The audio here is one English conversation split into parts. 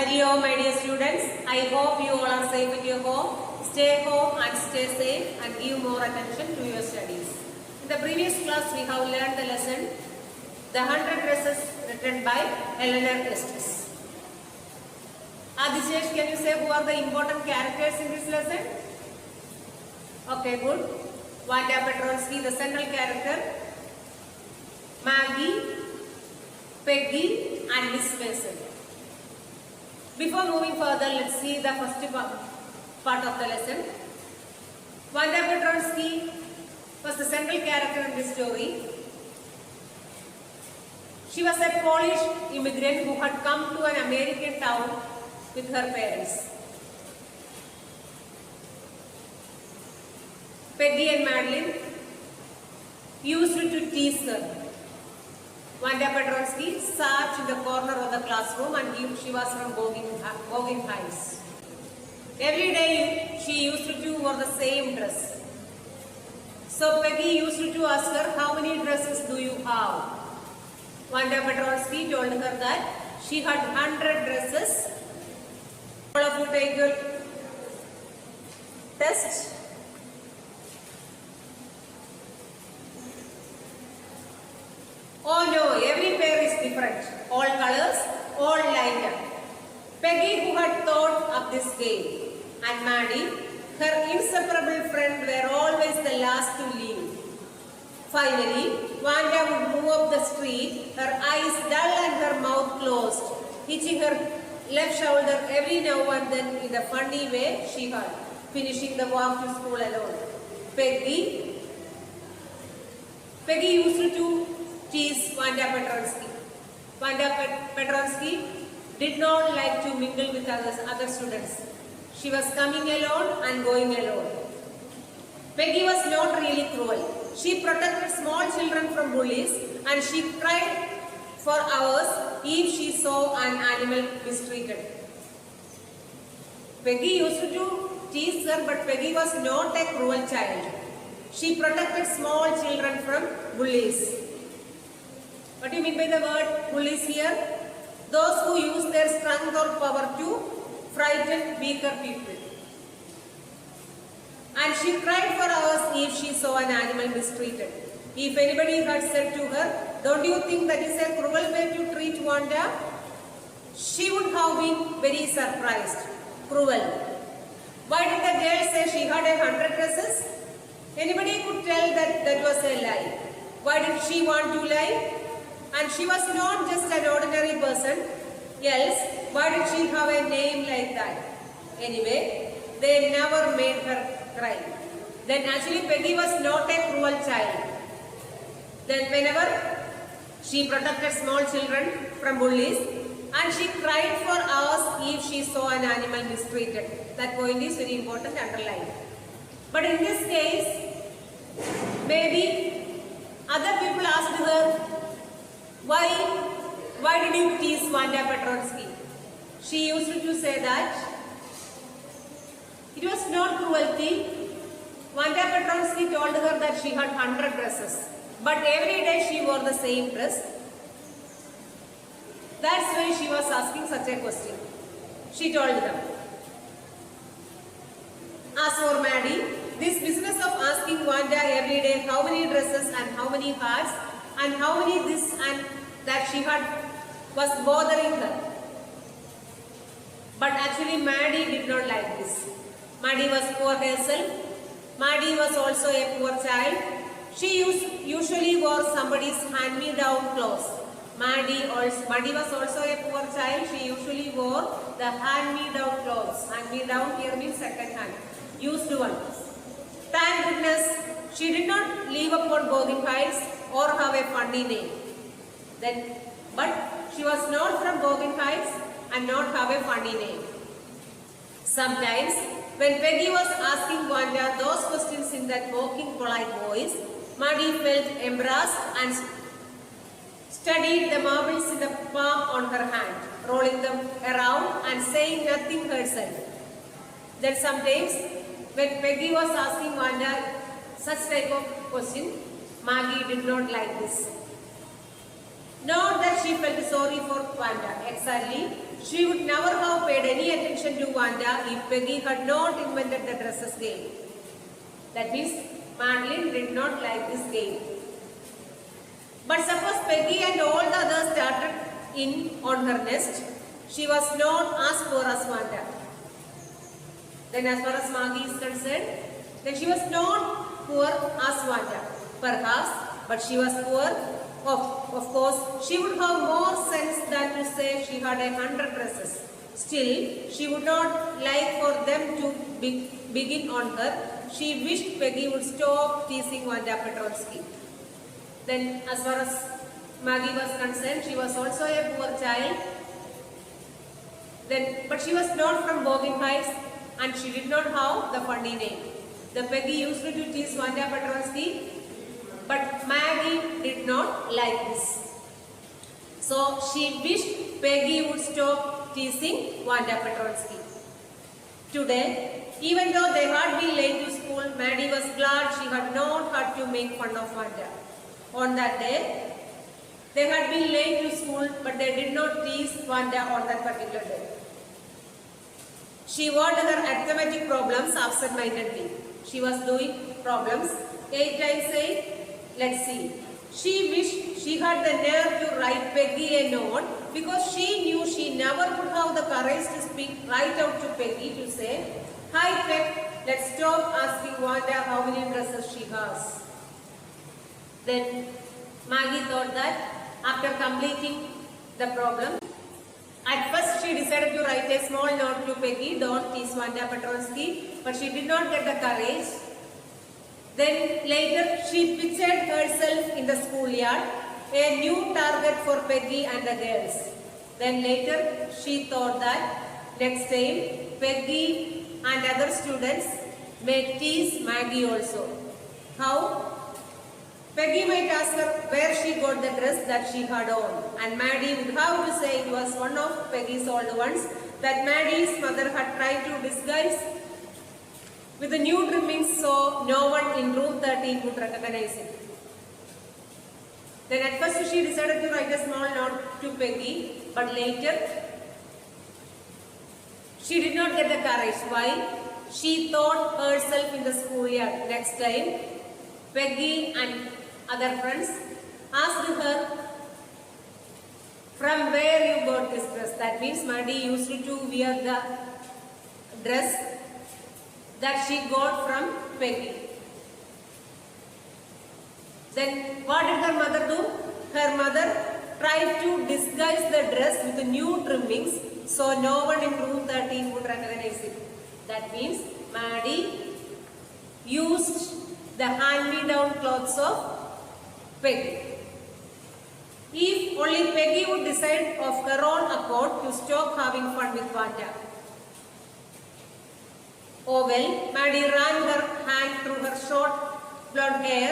Hello my dear students, I hope you all are safe at your home. Stay home and stay safe and give more attention to your studies. In the previous class we have learned the lesson The 100 Dresses written by Eleanor Estes. Adishesh, can you say who are the important characters in this lesson? Okay, good. Wanda Petronsky, the central character. Maggie, Peggy and Miss Mason. Before moving further, let's see the first part of the lesson. Wanda Petronsky was the central character in this story. She was a Polish immigrant who had come to an American town with her parents. Peggy and Madeline used to tease her. Wanda Petronsky sat in the corner of the classroom and she was from Boggin Heights. Every day she used to wear the same dress. So Peggy used to ask her, how many dresses do you have? Wanda Petronsky told her that she had 100 dresses. All of you take your test. Oh no, every pair is different. All colors, all lined up. Peggy, who had thought of this game, and Maddie, her inseparable friend, were always the last to leave. Finally, Wanda would move up the street, her eyes dull and her mouth closed, hitching her left shoulder every now and then in the funny way she had, finishing the walk to school alone. Peggy used to tease Wanda Petronsky. Wanda Petronsky did not like to mingle with other students. She was coming alone and going alone. Peggy was not really cruel. She protected small children from bullies and she cried for hours if she saw an animal mistreated. Peggy used to tease her, but Peggy was not a cruel child. She protected small children from bullies. What do you mean by the word bullies here? Those who use their strength or power to frighten weaker people. And she cried for hours if she saw an animal mistreated. If anybody had said to her, don't you think that is a cruel way to treat Wanda? She would have been very surprised. Cruel. Why did the girl say she had 100 dresses? Anybody could tell that that was a lie. Why did she want to lie? And she was not just an ordinary person, else why did she have a name like that? Anyway, they never made her cry. Then actually Peggy was not a cruel child. Then whenever she protected small children from bullies and she cried for hours if she saw an animal mistreated. That point is very important, underline. But in this case, maybe other people asked her, why did you tease Wanda Petronsky? She used to say that it was not cruelty. Wanda Petronsky told her that she had 100 dresses, but every day she wore the same dress. That's why she was asking such a question. She told them. As for Maddie, this business of asking Wanda every day how many dresses and how many hats and how many this and that she had was bothering her. But actually Maddie did not like this. Maddie was poor herself. Maddie was also a poor child. She usually wore somebody's hand-me-down clothes. Maddie was also a poor child. She usually wore the hand-me-down clothes. Hand-me-down here means second hand. Used ones. Thank goodness she did not live upon Boggin Heights or have a funny name. But she was not from Boggin Heights and not have a funny name. Sometimes when Peggy was asking Wanda those questions in that mocking polite voice, Maddie felt embarrassed and studied the marbles in the palm on her hand, rolling them around and saying nothing herself. Then sometimes when Peggy was asking Wanda such type of question, Maggie did not like this. Not that she felt sorry for Wanda. Exactly, She would never have paid any attention to Wanda if Peggy had not invented the dresses game. That means Madeline did not like this game. But suppose Peggy and all the others started in on her nest, she was not as poor as Wanda. Then as far as Maggie is concerned, then she was not poor as Wanda, perhaps, but she was poor. Of course, she would have more sense than to say she had 100 dresses. Still, she would not like for them to begin on her. She wished Peggy would stop teasing Wanda Petronsky. Then, as far as Maggie was concerned, she was also a poor child. But she was not from Bogan Heights and she did not have the funny name. The Peggy used to tease Wanda Petronsky, but Maggie did not like this. So she wished Peggy would stop teasing Wanda Petronsky. Today, even though they had been late to school, Maddie was glad she had not had to make fun of Wanda. On that day, they had been late to school, but they did not tease Wanda on that particular day. She worked her arithmetic problems absent-mindedly. She was doing problems 8 times 8. Let's see. She wished she had the nerve to write Peggy a note because she knew she never would have the courage to speak right out to Peggy to say, "Hi Peg, let's stop asking Wanda how many dresses she has." Then Maggie thought that after completing the problem, at first she decided to write a small note to Peggy, "Don't tease Wanda Petronsky," but she did not get the courage. Then later she pictured herself in the schoolyard, a new target for Peggy and the girls. Then later she thought that next time Peggy and other students may tease Maggie also. How? Peggy might ask her where she got the dress that she had on, and Maddie would have to say it was one of Peggy's old ones that Maddie's mother had tried to disguise with the new trimmings so no one in room 13 would recognize it. Then at first she decided to write a small note to Peggy, but later she did not get the courage. Why? She thought herself in the schoolyard. Next time, Peggy and other friends asked her, "From where you got this dress?" That means Maddie used to wear the dress that she got from Peggy. Then what did her mother do? Her mother tried to disguise the dress with the new trimmings so no one in room 13 would recognize it. That means Maddie used the hand-me-down clothes of Peggy. If only Peggy would decide of her own accord to stop having fun with Wanda. Oh well, Maddie ran her hand through her short blonde hair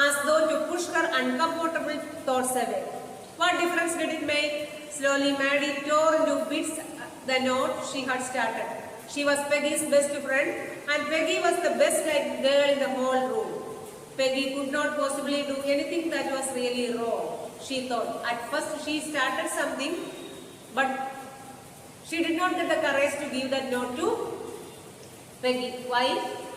as though to push her uncomfortable thoughts away. What difference did it make? Slowly Maddie tore into bits the note she had started. She was Peggy's best friend and Peggy was the best liked girl in the whole room. Peggy could not possibly do anything that was really wrong, she thought. At first she started something, but she did not get the courage to give that note to Peggy. Why?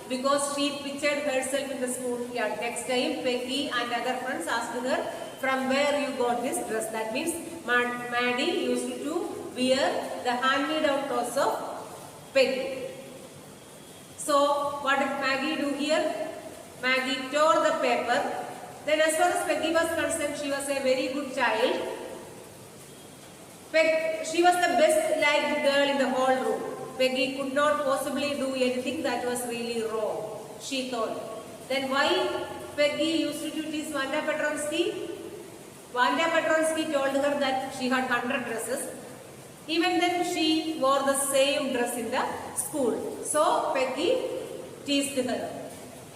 Because she pictured herself in the schoolyard. Next time Peggy and other friends asked her, "From where you got this dress?" That means Maddie used to wear the hand-me-down clothes of Peggy. So what did Maggie do here? Maggie tore the paper. Then as far as Peggy was concerned, she was a very good child. She was the best liked girl in the whole room. Peggy could not possibly do anything that was really wrong, she thought. Then why Peggy used to tease Wanda Petronsky? Wanda Petronsky told her that she had 100 dresses. Even then she wore the same dress in the school. So Peggy teased her.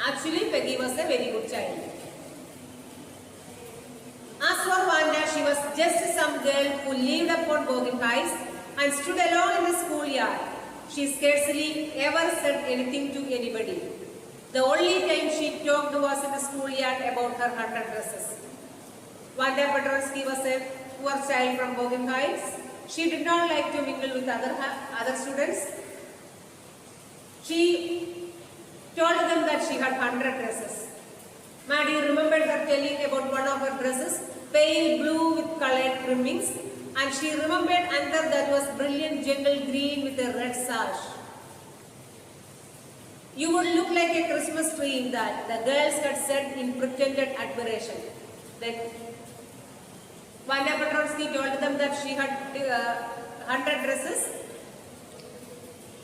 Actually, Peggy was a very good child. As for Wanda, she was just some girl who lived upon Bogan Heights and stood alone in the schoolyard. She scarcely ever said anything to anybody. The only time she talked was in the schoolyard about her 100 dresses. Wanda Petronsky was a poor child from Bogan Heights. She did not like to mingle with other students. She told them that she had 100 dresses. Maddie remembered her telling about one of her dresses, pale blue with colored trimmings, and she remembered another that was brilliant jungle green with a red sash. You would look like a Christmas tree in that, the girls had said in pretended admiration. Then Vanya Petronsky told them that she had 100 dresses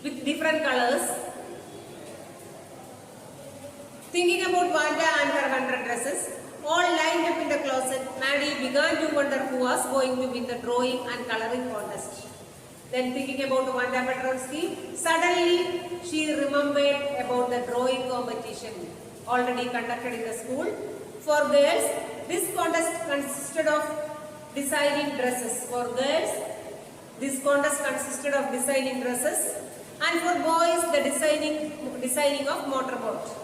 with different colors. Thinking about Vanya and her 100 dresses, all lined up in the closet, Maddie began to wonder who was going to win the drawing and coloring contest. Then thinking about Vanya Petronsky, suddenly she remembered about the drawing competition already conducted in the school. For girls, this contest consisted of designing dresses. For girls, this contest consisted of designing dresses, and for boys, the designing of motorboat.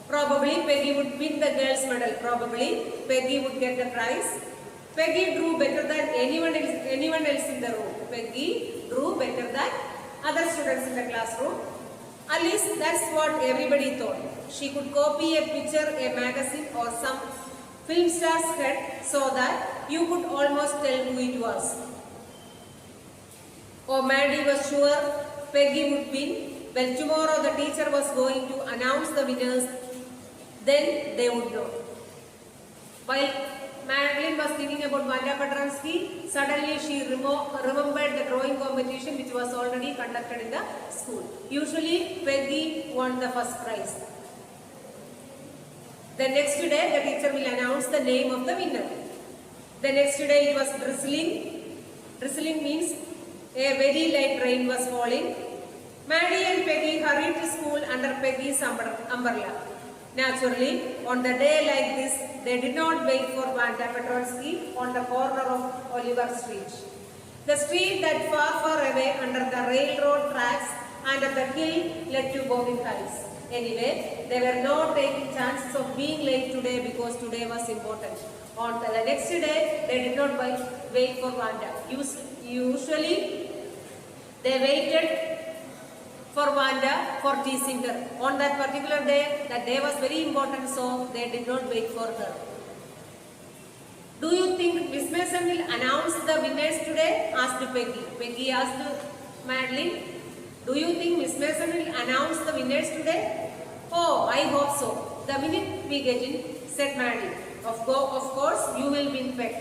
Probably Peggy would win the girls' medal. Probably Peggy would get the prize. Peggy drew better than anyone else in the room. Peggy drew better than other students in the classroom. At least that's what everybody thought. She could copy a picture, a magazine or some film star's head so that you could almost tell who it was. Oh, Maddie was sure Peggy would win. Well, tomorrow the teacher was going to announce the winners. Then they would know. While Madeline was thinking about Vanya Petronsky, suddenly she remembered the drawing competition which was already conducted in the school. Usually Peggy won the first prize. The next day the teacher will announce the name of the winner. The next day it was drizzling. Drizzling means a very light rain was falling. Maddie and Peggy hurried to school under Peggy's umbrella. Naturally, on the day like this, they did not wait for Vanya Petronsky on the corner of Oliver Street. The street that far away under the railroad tracks and up the hill led to Bobbin Heights. Anyway, they were not taking chances of being late today because today was important. On the next day, they did not wait for Vanya. Usually, they waited for Vanya for teasing her. On that particular day, that day was very important, so they did not wait for her. Do you think Miss Mason will announce the winners today? Asked Peggy. Peggy asked Madeline, do you think Miss Mason will announce the winners today? Oh, I hope so. The minute we get in, said Maddie. Of course, you will win, Peg.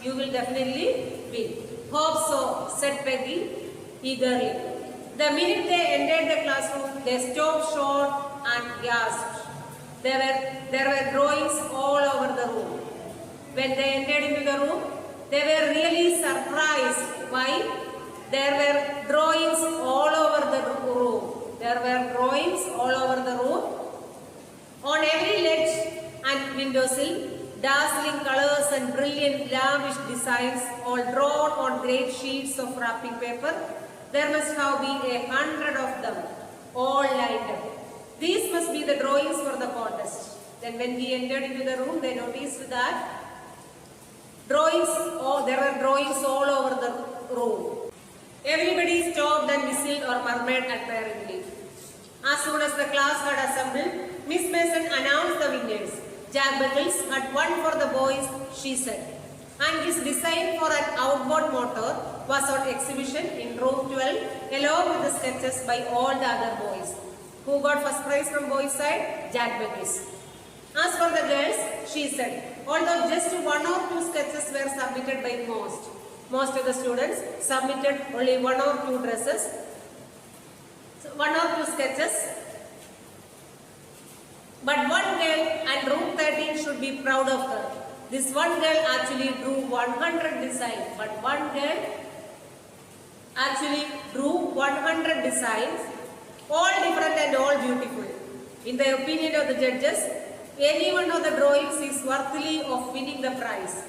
You will definitely win. Hope so, said Peggy eagerly. The minute they entered the classroom, they stopped short and gasped. There were drawings all over the room. When they entered into the room, they were really surprised. Why? There were drawings all over the room. There were drawings all over the room. On every ledge and windowsill, dazzling colors and brilliant lavish designs all drawn on great sheets of wrapping paper. There must have been 100 of them, all lined up. These must be the drawings for the contest. Then when we entered into the room, they noticed that there were drawings all over the room. Everybody stopped and whistled or murmured admiringly. As soon as the class had assembled, Miss Mason announced the winners. Jack Beckles had won for the boys, she said. And his design for an outboard motor was on exhibition in room 12 along with the sketches by all the other boys. Who got first prize from boys' side? Jack Beckles. As for the girls, she said, although just one or two sketches were submitted by most of the students submitted only one or two sketches. But one girl and room 13 should be proud of her. This one girl actually drew 100 designs, but one girl actually drew 100 designs, all different and all beautiful. In the opinion of the judges, any one of the drawings is worthy of winning the prize.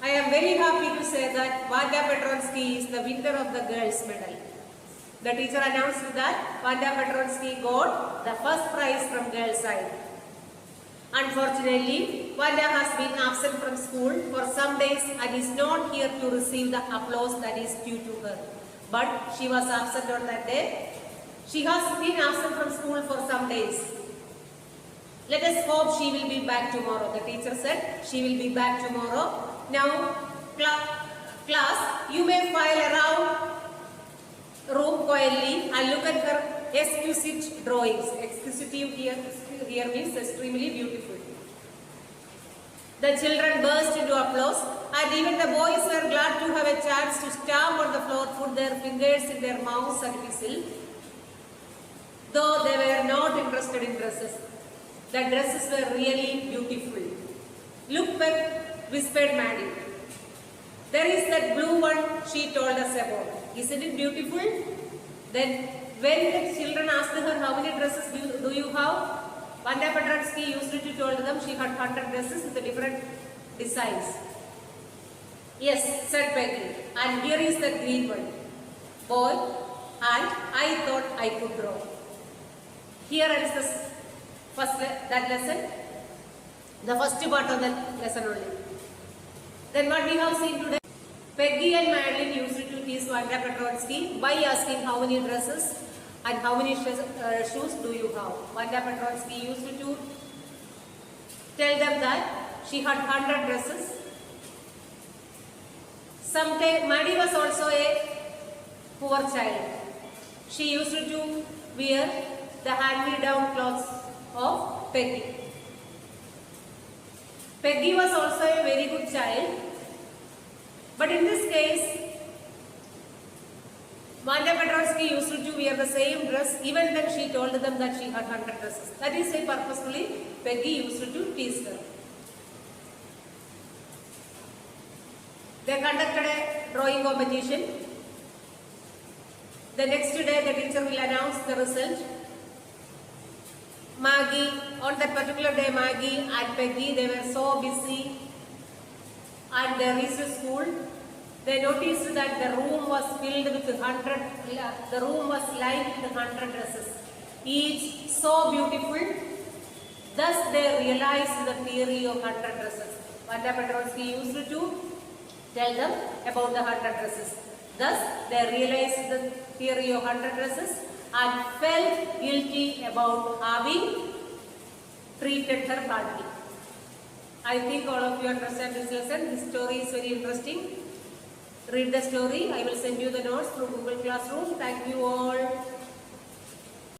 I am very happy to say that Vanya Petronsky is the winner of the girls' medal. The teacher announced that Vanya Petronsky got the first prize from girls' side. Unfortunately, Vanda has been absent from school for some days and is not here to receive the applause that is due to her. But she was absent on that day. She has been absent from school for some days. Let us hope she will be back tomorrow. The teacher said she will be back tomorrow. Now, class, you may file around room quietly and look at her exquisite drawings. Exquisite here means extremely beautiful. The children burst into applause and even the boys were glad to have a chance to stamp on the floor, put their fingers in their mouths and whistle, though they were not interested in dresses. The dresses were really beautiful. Look back, whispered Maddie. There is that blue one she told us about. Isn't it beautiful? Then when the children asked her how many dresses do you have, Vanda Petratsky used to tell them she had 100 dresses with different designs. Yes, said Peggy. And here is the green one. Boy, and I thought I could draw. Here is the first that lesson. The first part of the lesson only. Then what we have seen today. Peggy and Madeline used to tease Vanda Petratsky by asking how many dresses and how many shoes do you have. Vanda Petratsky used to tell them that she had 100 dresses. Sometimes Maddie was also a poor child. She used to wear the hand-me-down clothes of Peggy. Peggy was also a very good child. But in this case, Vanda Petratsky used to wear the same dress even when she told them that she had 100 dresses. That is why purposefully Peggy used to tease her. They conducted a drawing competition. The next day the teacher will announce the result. Maggie, on that particular day, Maggie and Peggy, they were so busy and they reached school. They noticed that the room was filled with the room was lined with 100 dresses, each so beautiful. Thus they realized the theory of 100 dresses. Vanda Petratsky used to tell them about the 100 dresses. Thus they realized the theory of 100 dresses and felt guilty about having treated her badly. I think all of you understand this lesson. This story is very interesting. Read the story. I will send you the notes through Google Classroom. Thank you all.